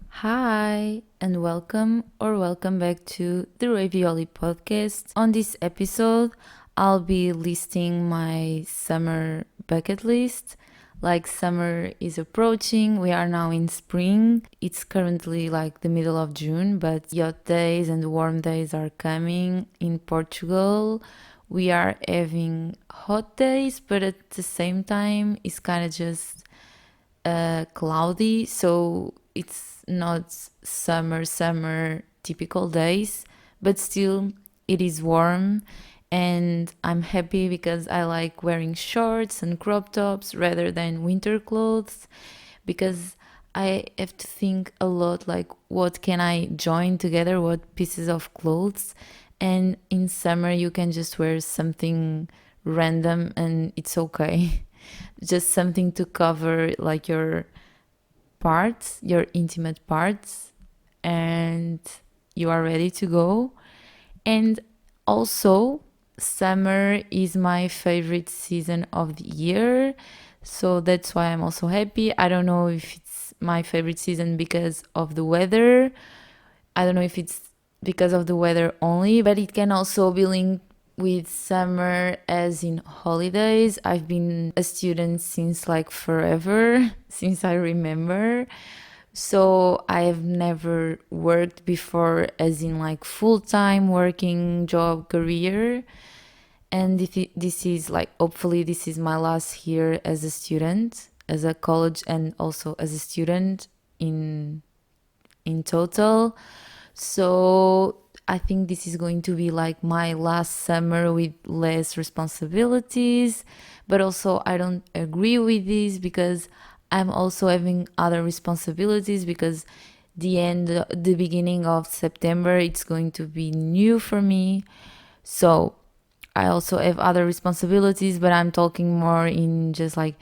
Hi, and welcome back to the Ravioli podcast. On this episode, I'll be listing my summer bucket list. Like, summer is approaching, we are now in spring. It's currently like the middle of June, but hot days and warm days are coming in Portugal. We are having hot days, but at the same time, it's kind of just cloudy, so it's not summer typical days, but still it is warm, and I'm happy because I like wearing shorts and crop tops rather than winter clothes, because I have to think a lot like what can I join together, what pieces of clothes. And in summer you can just wear something random and it's okay. Just something to cover like your parts, your intimate parts, and you are ready to go. And also, summer is my favorite season of the year, so that's why I'm also happy. I don't know if it's my favorite season because of the weather. I don't know if it's because of the weather only, but it can also be linked with summer as in holidays. I've been a student since like forever, since I remember. So I've never worked before as in like full-time working job career. And this is like, hopefully this is my last year as a student, as a college and also as a student in total. So I think this is going to be like my last summer with less responsibilities. But also, I don't agree with this because I'm also having other responsibilities, because the beginning of September, it's going to be new for me. So I also have other responsibilities, but I'm talking more in just like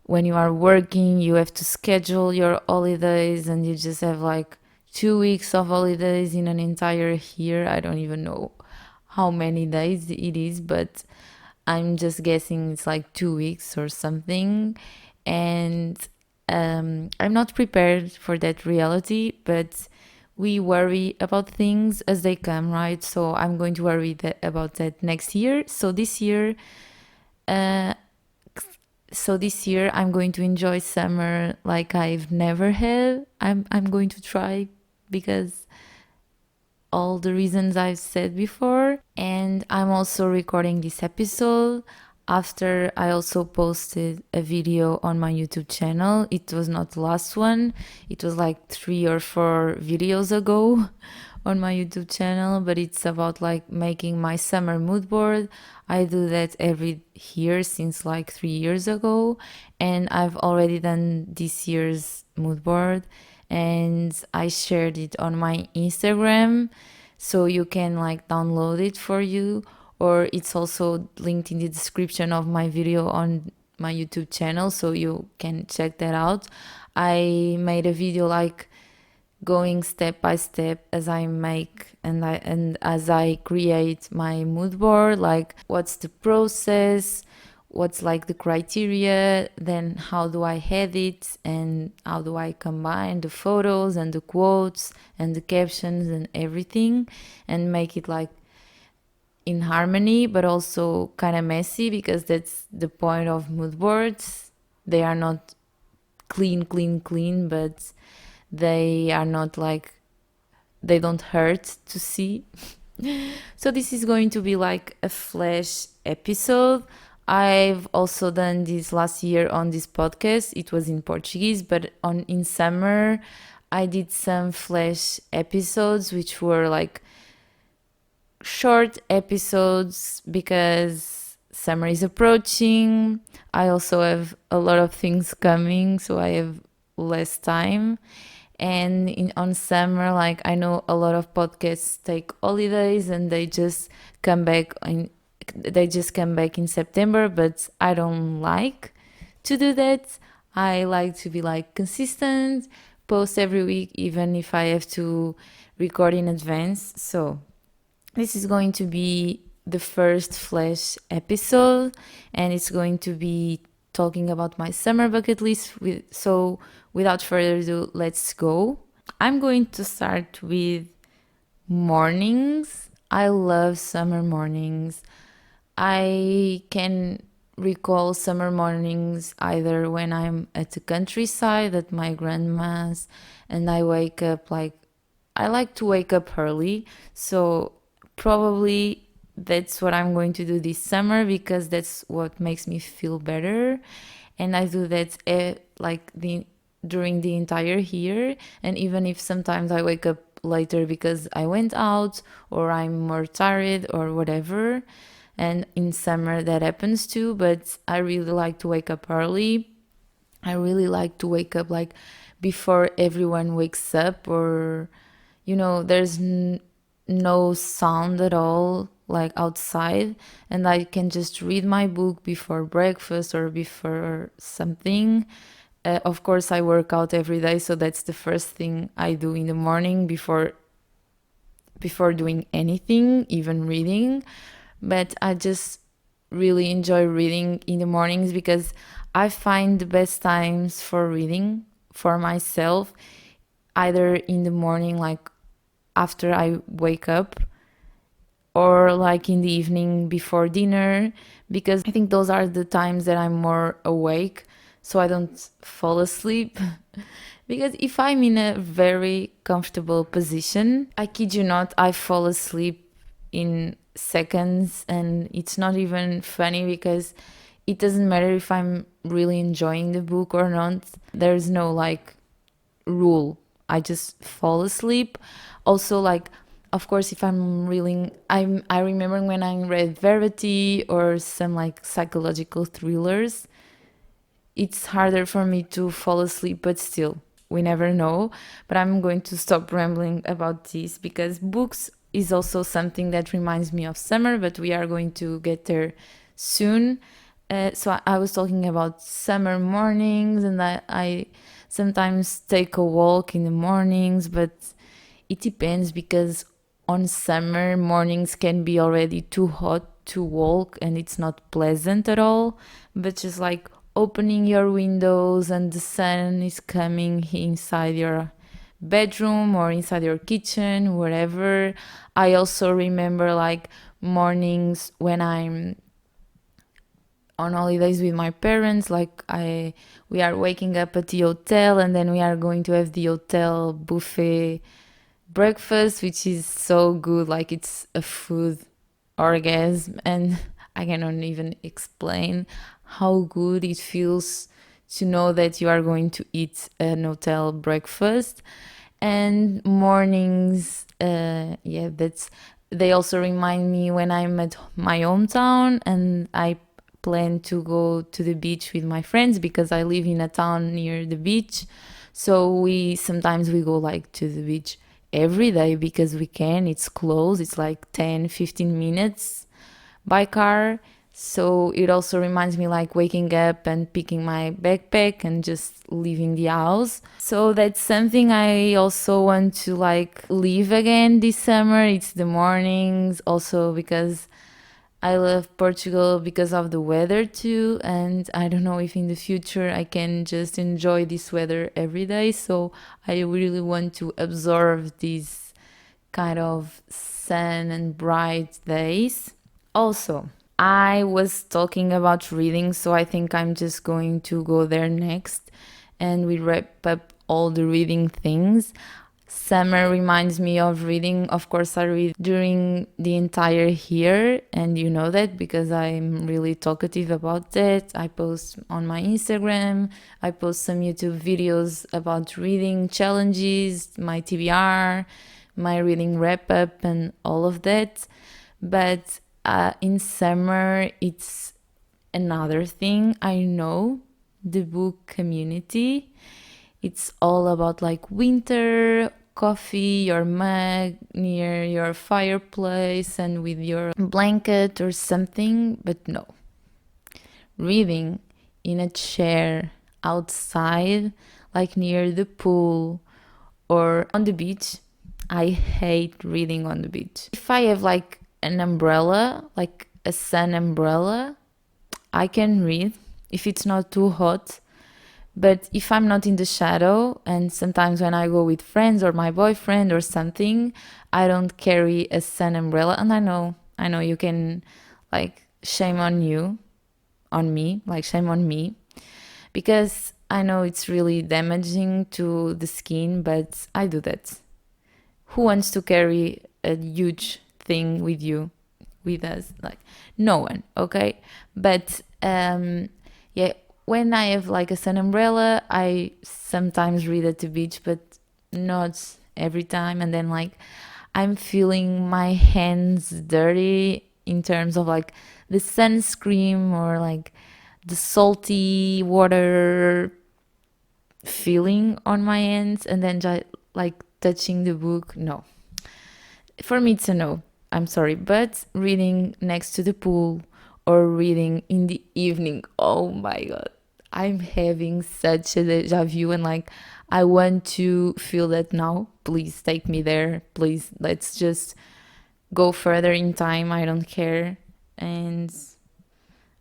when you are working, you have to schedule your holidays and you just have like 2 weeks of holidays in an entire year. I don't even know how many days it is, but I'm just guessing it's like 2 weeks or something. And I'm not prepared for that reality, but we worry about things as they come, right? So I'm going to worry about that next year. Uh, so this year I'm going to enjoy summer like I've never had. I'm going to try, because all the reasons I've said before. And I'm also recording this episode after I also posted a video on my YouTube channel. It was not the last one, it was like 3 or 4 videos ago on my YouTube channel, but it's about like making my summer mood board. I do that every year since like 3 years ago, and I've already done this year's mood board and I shared it on my Instagram, so you can like download it for you, or it's also linked in the description of my video on my YouTube channel, so you can check that out. I made a video like going step by step as I make and as I create my mood board, like what's the process, what's like the criteria, then how do I edit and how do I combine the photos and the quotes and the captions and everything, and make it like in harmony but also kind of messy, because that's the point of mood boards. They are not clean, but they are not like, they don't hurt to see. So this is going to be like a flash episode. I've also done this last year on this podcast. It was in Portuguese, but on in summer I did some flash episodes which were like short episodes because summer is approaching. I also have a lot of things coming, so I have less time. And on summer, like I know a lot of podcasts take holidays and they just come back in September, but I don't like to do that. I like to be like consistent, post every week, even if I have to record in advance. So this is going to be the first Flash episode, and it's going to be talking about my summer bucket list. So without further ado, let's go. I'm going to start with mornings. I love summer mornings. I can recall summer mornings either when I'm at the countryside at my grandma's and I wake up like I like to wake up early. So probably that's what I'm going to do this summer because that's what makes me feel better. And I do that like the during the entire year. And even if sometimes I wake up later because I went out or I'm more tired or whatever, and in summer that happens too, but I really like to wake up early. I really like to wake up like before everyone wakes up, or there's no sound at all like outside, and I can just read my book before breakfast or before something. Of course, I work out every day, so that's the first thing I do in the morning before doing anything, even reading. But I just really enjoy reading in the mornings because I find the best times for reading for myself either in the morning, like after I wake up, or like in the evening before dinner, because I think those are the times that I'm more awake so I don't fall asleep. Because if I'm in a very comfortable position, I kid you not, I fall asleep in seconds, and it's not even funny because it doesn't matter if I'm really enjoying the book or not. There's no like rule. I just fall asleep. Also, like, of course, if I'm reading, I remember when I read Verity or some like psychological thrillers, it's harder for me to fall asleep, but still, we never know. But I'm going to stop rambling about this because books is also something that reminds me of summer, but we are going to get there soon. So I was talking about summer mornings, and I sometimes take a walk in the mornings, but it depends because on summer mornings can be already too hot to walk and it's not pleasant at all. But just like opening your windows and the sun is coming inside your bedroom or inside your kitchen, wherever. I also remember like mornings when I'm on holidays with my parents, like we are waking up at the hotel and then we are going to have the hotel buffet breakfast, which is so good. Like it's a food orgasm, and I cannot even explain how good it feels to know that you are going to eat an hotel breakfast. And mornings, yeah, that's they also remind me when I'm at my hometown and I plan to go to the beach with my friends because I live in a town near the beach. So we sometimes we go like to the beach every day because we can. It's close. It's like 10-15 minutes by car. So it also reminds me like waking up and picking my backpack and just leaving the house. So that's something I also want to like live again this summer. It's the mornings also because I love Portugal because of the weather too, and I don't know if in the future I can just enjoy this weather every day. So I really want to absorb these kind of sun and bright days. Also, I was talking about reading, so I think I'm just going to go there next and we wrap up all the reading things. Summer reminds me of reading. Of course, I read during the entire year, and you know that because I'm really talkative about that. I post on my Instagram, I post some YouTube videos about reading challenges, my TBR, my reading wrap up, and all of that. But in summer, it's another thing. I know the book community. It's all about like winter, coffee, your mug near your fireplace and with your blanket or something, but no. Reading in a chair outside, like near the pool or on the beach. I hate reading on the beach. If I have like an umbrella, like a sun umbrella, I can read. if it's not too hot. But if I'm not in the shadow, and sometimes when I go with friends or my boyfriend or something, I don't carry a sun umbrella. And I know you can, like, shame on you, on me, like shame on me, because I know it's really damaging to the skin, but I do that. Who wants to carry a huge thing with you, with us? Like, no one, okay? But yeah, when I have like a sun umbrella, I sometimes read at the beach, but not every time. And then, like, I'm feeling my hands dirty in terms of like the sunscreen or like the salty water feeling on my hands, and then just like touching the book. No, for me it's a no. I'm sorry, but reading next to the pool or reading in the evening, oh my god, I'm having such a deja vu, and like I want to feel that now. Please take me there. Please, let's just go further in time. I don't care. And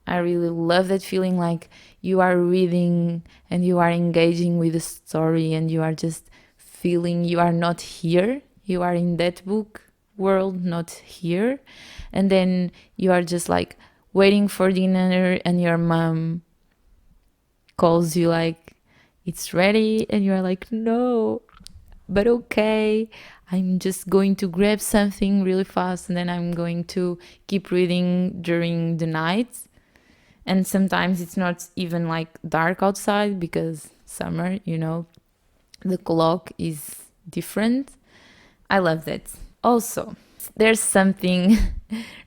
I really love that feeling, like you are reading and you are engaging with the story and you are just feeling you are not here. You are in that book world, not here. And then you are just like waiting for dinner and your mom calls you like it's ready and you're like, no, but okay, I'm just going to grab something really fast and then I'm going to keep reading during the night. And sometimes it's not even like dark outside because summer, the clock is different. I love that. Also, there's something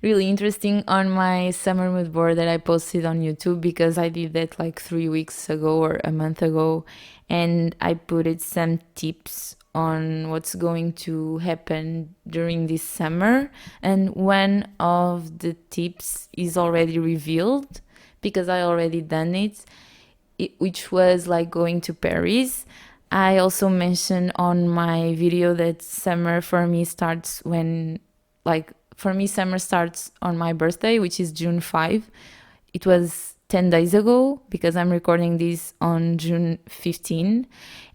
really interesting on my summer mood board that I posted on YouTube, because I did that like 3 weeks ago or a month ago, and I put it some tips on what's going to happen during this summer. And one of the tips is already revealed because I already done it, which was like going to Paris. I also mentioned on my video that summer for me starts when, like, for me, summer starts on my birthday, which is June 5. It was 10 days ago because I'm recording this on June 15.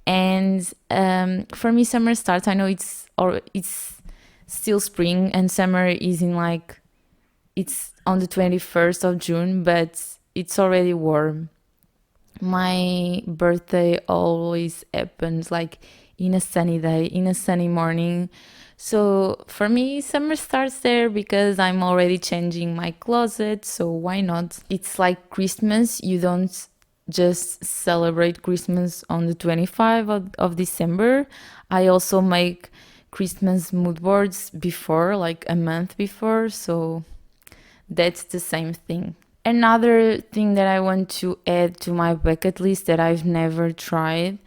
And for me, summer starts, I know it's still spring and summer is in like, it's on the 21st of June, but it's already warm. My birthday always happens like in a sunny day, in a sunny morning. So for me, summer starts there because I'm already changing my closet. So why not? It's like Christmas. You don't just celebrate Christmas on the 25th of December. I also make Christmas mood boards before, like a month before. So that's the same thing. Another thing that I want to add to my bucket list that I've never tried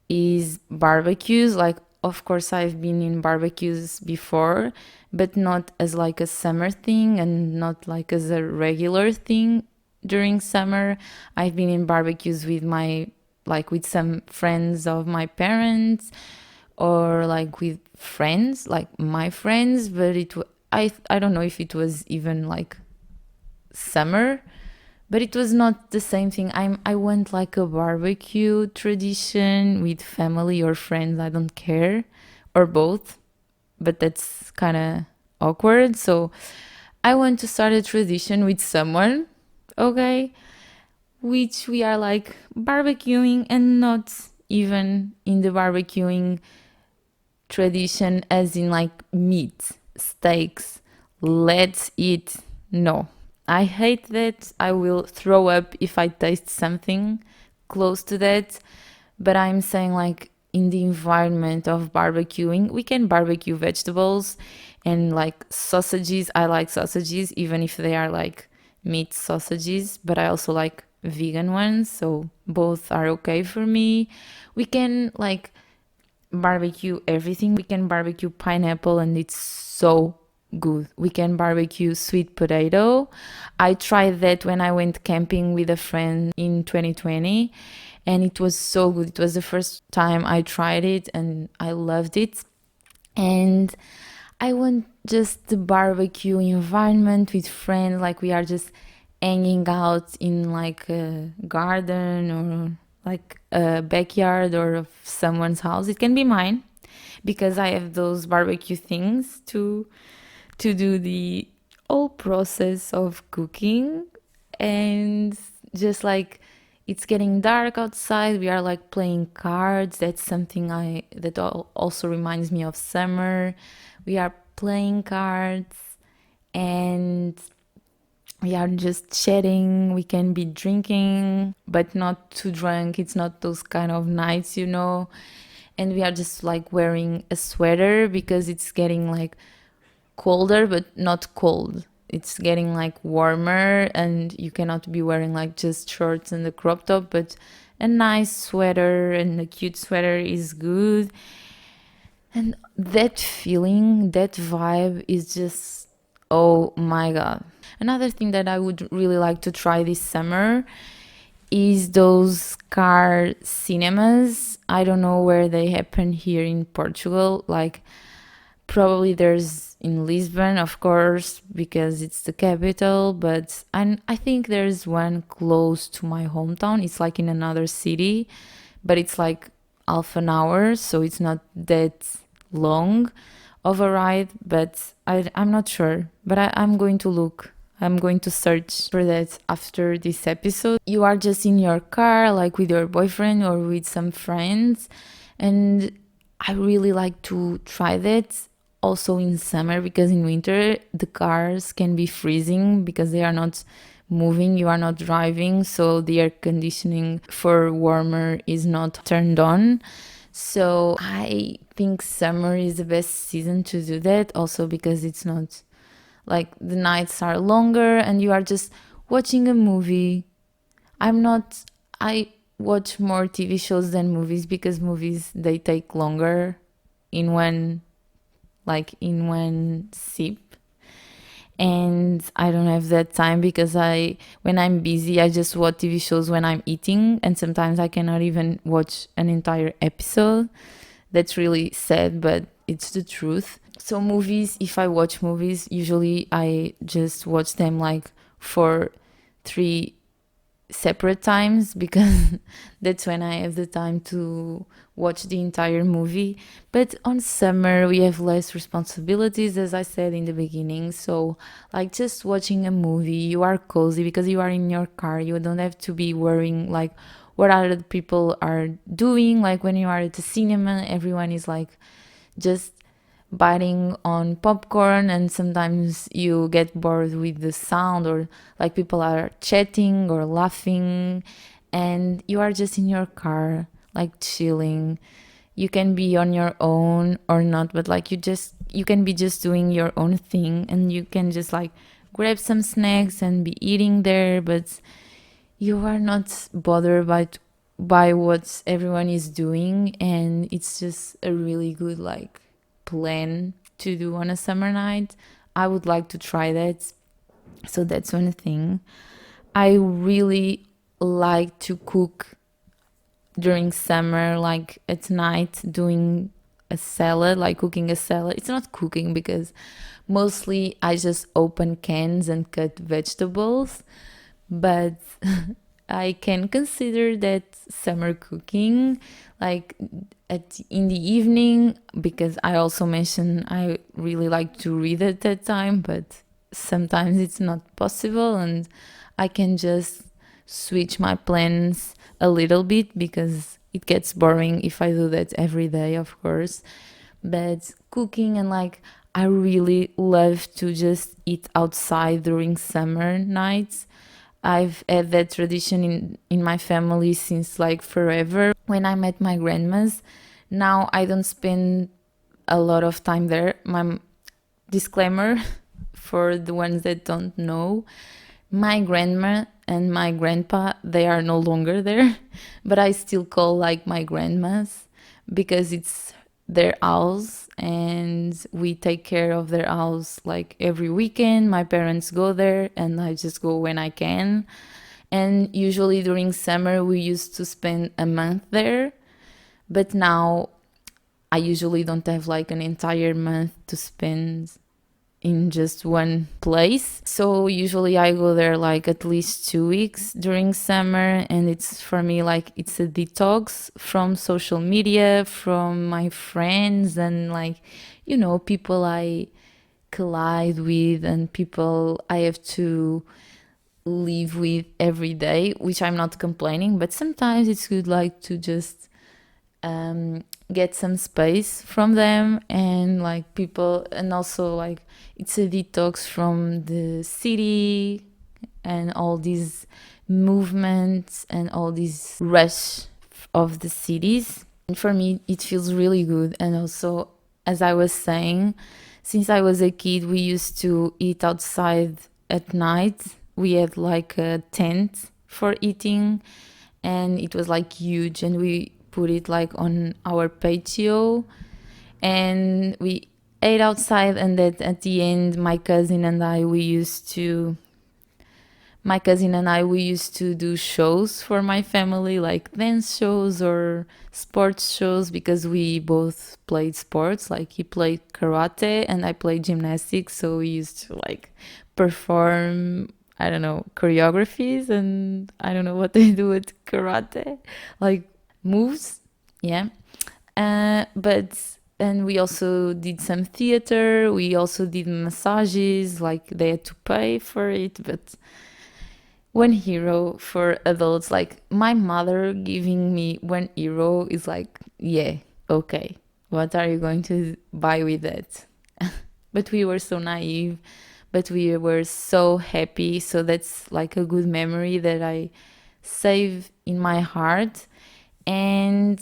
is barbecues. Like, of course, I've been in barbecues before, but not as like a summer thing and not like as a regular thing during summer. I've been in barbecues with with some friends of my parents, or like with friends, like my friends, but I don't know if it was even like summer, but it was not the same thing. I want like a barbecue tradition with family or friends, I don't care, or both, but that's kind of awkward. So I want to start a tradition with someone, okay, which we are like barbecuing, and not even in the barbecuing tradition as in like meat, steaks, let's eat. No, I hate that. I will throw up if I taste something close to that. But I'm saying, like, in the environment of barbecuing, we can barbecue vegetables and like sausages. I like sausages, even if they are like meat sausages, but I also like vegan ones. So both are okay for me. We can like barbecue everything. We can barbecue pineapple, and it's so good. We can barbecue sweet potato. I tried that when I went camping with a friend in 2020, and it was so good. It was the first time I tried it and I loved it. And I want just the barbecue environment with friends, like we are just hanging out in like a garden or like a backyard or of someone's house. It can be mine because I have those barbecue things to do the whole process of cooking. And just like it's getting dark outside, we are like playing cards. That's something I that also reminds me of summer. We are playing cards and we are just chatting. We can be drinking but not too drunk. It's not those kind of nights, and we are just like wearing a sweater because it's getting like colder but not cold. It's getting like warmer and you cannot be wearing like just shorts and a crop top, but a nice sweater and a cute sweater is good. And that feeling, that vibe is just, oh my god. Another thing that I would really like to try this summer is those car cinemas. I don't know where they happen here in Portugal. Like, probably there's in Lisbon, of course, because it's the capital, but I think there's one close to my hometown. It's like in another city, but it's like half an hour, so it's not that long of a ride, but I'm not sure. But I'm going to look. I'm going to search for that after this episode. You are just in your car, like with your boyfriend or with some friends, and I really like to try that also in summer, because in winter the cars can be freezing because they are not moving, you are not driving, so the air conditioning for warmer is not turned on. So I think summer is the best season to do that, also because it's not like the nights are longer and you are just watching a movie. I watch more TV shows than movies because movies they take longer in one sip, and I don't have that time because when I'm busy I just watch TV shows when I'm eating, and sometimes I cannot even watch an entire episode. That's really sad, but it's the truth. So movies, if I watch movies, usually I just watch them like for 3 separate times because that's when I have the time to watch the entire movie. But on summer, we have less responsibilities, as I said in the beginning. So, like, just watching a movie, you are cozy because you are in your car. You don't have to be worrying, like, what other people are doing. Like, when you are at the cinema, everyone is like just biting on popcorn, and sometimes you get bored with the sound, or like people are chatting or laughing, and you are just in your car like chilling. You can be on your own or not, but like you can be just doing your own thing, and you can just like grab some snacks and be eating there, but you are not bothered by what everyone is doing, and it's just a really good like plan to do on a summer night. I would like to try that. So that's one thing. I really like to cook during summer, like at night, doing a salad, like cooking a salad. It's not cooking because mostly I just open cans and cut vegetables, but I can consider that summer cooking, like in the evening, because I also mentioned I really like to read at that time, but sometimes it's not possible, and I can just switch my plans a little bit because it gets boring if I do that every day, of course. But cooking, and like I really love to just eat outside during summer nights. I've had that tradition in my family since like forever. When I'm at my grandma's, now I don't spend a lot of time there. My disclaimer for the ones that don't know, my grandma and my grandpa, they are no longer there, but I still call like my grandma's because it's their house and we take care of their house like every weekend. My parents go there and I just go when I can. And usually during summer, we used to spend a month there, but now I usually don't have like an entire month to spend in just one place. So usually I go there like at least 2 weeks during summer, and it's for me like it's a detox from social media, from my friends, and like, people I collide with and people I have to live with every day, which I'm not complaining, but sometimes it's good like to just get some space from them, and like people, and also like it's a detox from the city and all these movements and all this rush of the cities. And for me it feels really good. And also, as I was saying, since I was a kid, we used to eat outside at night. We had like a tent for eating, and it was like huge, and we put it like on our patio, and we ate outside. And that at the end, my cousin and I we used to do shows for my family, like dance shows or sports shows, because we both played sports. Like he played karate and I played gymnastics, so we used to like perform, I don't know, choreographies, and I don't know what they do with karate, like moves. Yeah. But and we also did some theater. We also did massages, like they had to pay for it. But €1 for adults, like my mother giving me €1 is like, yeah, okay, what are you going to buy with that? But we were so naive, but we were so happy. So that's like a good memory that I save in my heart. And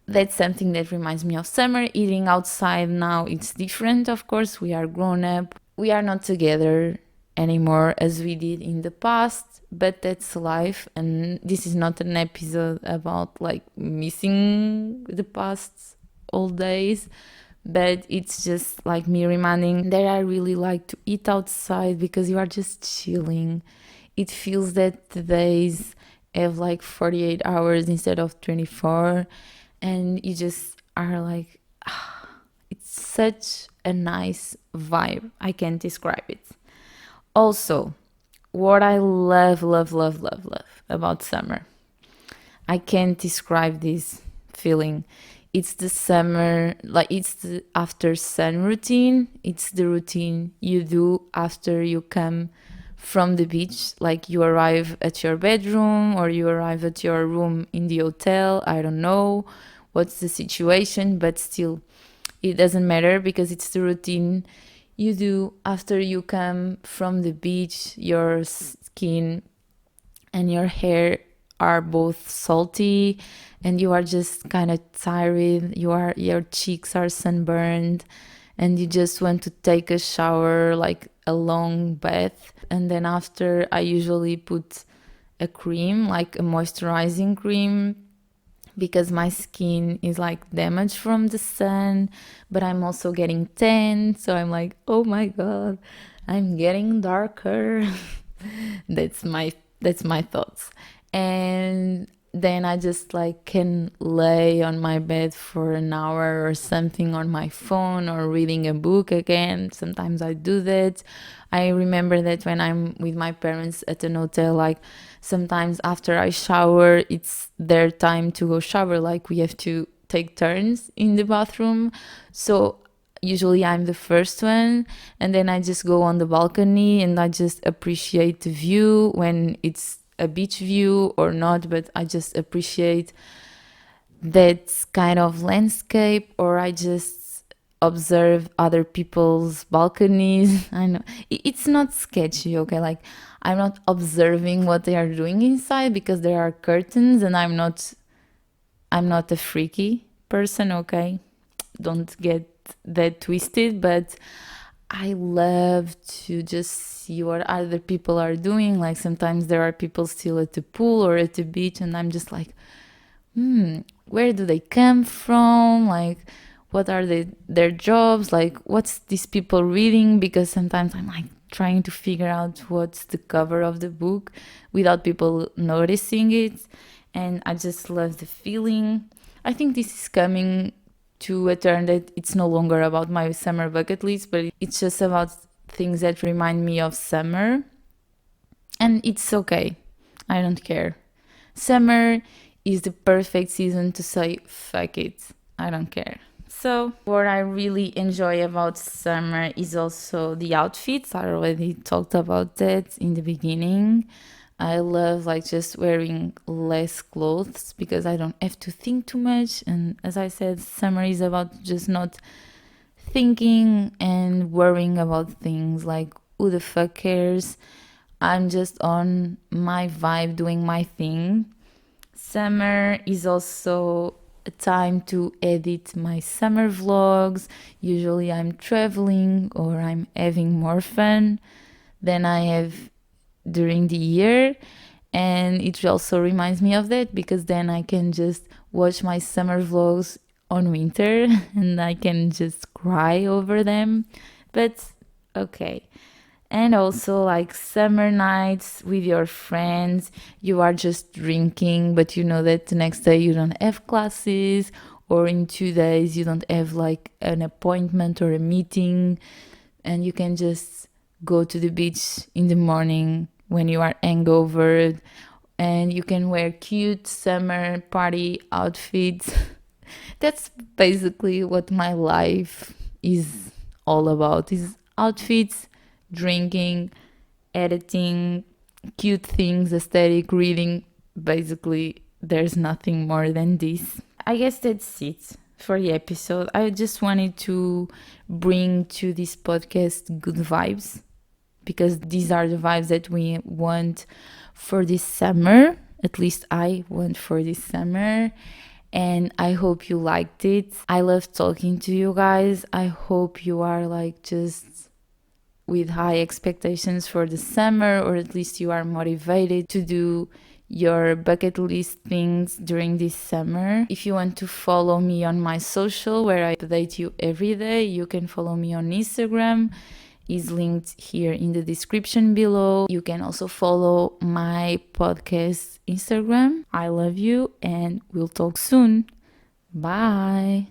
that's something that reminds me of summer. Eating outside now, it's different, of course. We are grown up. We are not together anymore as we did in the past, but that's life. And this is not an episode about like missing the past old days, but it's just like me reminding that I really like to eat outside because you are just chilling. It feels that the days have like 48 hours instead of 24, and you just are like, it's such a nice vibe. I can't describe it. Also, what I love, love, love, love, love about summer, I can't describe this feeling. It's the summer, like it's the after sun routine. It's the routine you do after you come from the beach. Like you arrive at your bedroom or you arrive at your room in the hotel. I don't know what's the situation, but still, it doesn't matter because it's the routine you do after you come from the beach. Your skin and your hair are both salty, and you are just kind of tired. Your cheeks are sunburned, and you just want to take a shower, like a long bath. And then after, I usually put a cream, like a moisturizing cream, because my skin is like damaged from the sun, but I'm also getting tan. So I'm like, oh my god, I'm getting darker. That's my thoughts. And then I just like can lay on my bed for an hour or something on my phone or reading a book again. Sometimes I do that. I remember that when I'm with my parents at an hotel, like sometimes after I shower, it's their time to go shower. Like we have to take turns in the bathroom. So usually I'm the first one, and then I just go on the balcony and I just appreciate the view, when it's a beach view or not, but I just appreciate that kind of landscape, or I just observe other people's balconies. I know it's not sketchy, okay? Like I'm not observing what they are doing inside because there are curtains, and I'm not a freaky person, okay? Don't get that twisted, but I love to just see what other people are doing. Like sometimes there are people still at the pool or at the beach, and I'm just like, where do they come from? Like, what are their jobs? Like, what's these people reading? Because sometimes I'm like trying to figure out what's the cover of the book without people noticing it. And I just love the feeling. I think this is coming to a turn that it's no longer about my summer bucket list, but it's just about things that remind me of summer. And it's okay. I don't care. Summer is the perfect season to say, fuck it. I don't care. So, what I really enjoy about summer is also the outfits. I already talked about that in the beginning. I love like just wearing less clothes because I don't have to think too much. And as I said, summer is about just not thinking and worrying about things like who the fuck cares. I'm just on my vibe doing my thing. Summer is also a time to edit my summer vlogs. Usually I'm traveling or I'm having more fun than I have during the year. And it also reminds me of that because then I can just watch my summer vlogs on winter and I can just cry over them. But okay. And also, like summer nights with your friends, you are just drinking, but you know that the next day you don't have classes, or in 2 days you don't have like an appointment or a meeting, and you can just go to the beach in the morning when you are hangover, and you can wear cute summer party outfits. That's basically what my life is all about, is outfits, drinking, editing, cute things, aesthetic, reading. Basically, there's nothing more than this. I guess that's it for the episode. I just wanted to bring to this podcast good vibes because these are the vibes that we want for this summer. At least I want for this summer. And I hope you liked it. I love talking to you guys. I hope you are like just with high expectations for the summer, or at least you are motivated to do your bucket list things during this summer. If you want to follow me on my social where I update you every day, you can follow me on Instagram. Is linked here in the description below. You can also follow my podcast Instagram. I love you and we'll talk soon. Bye.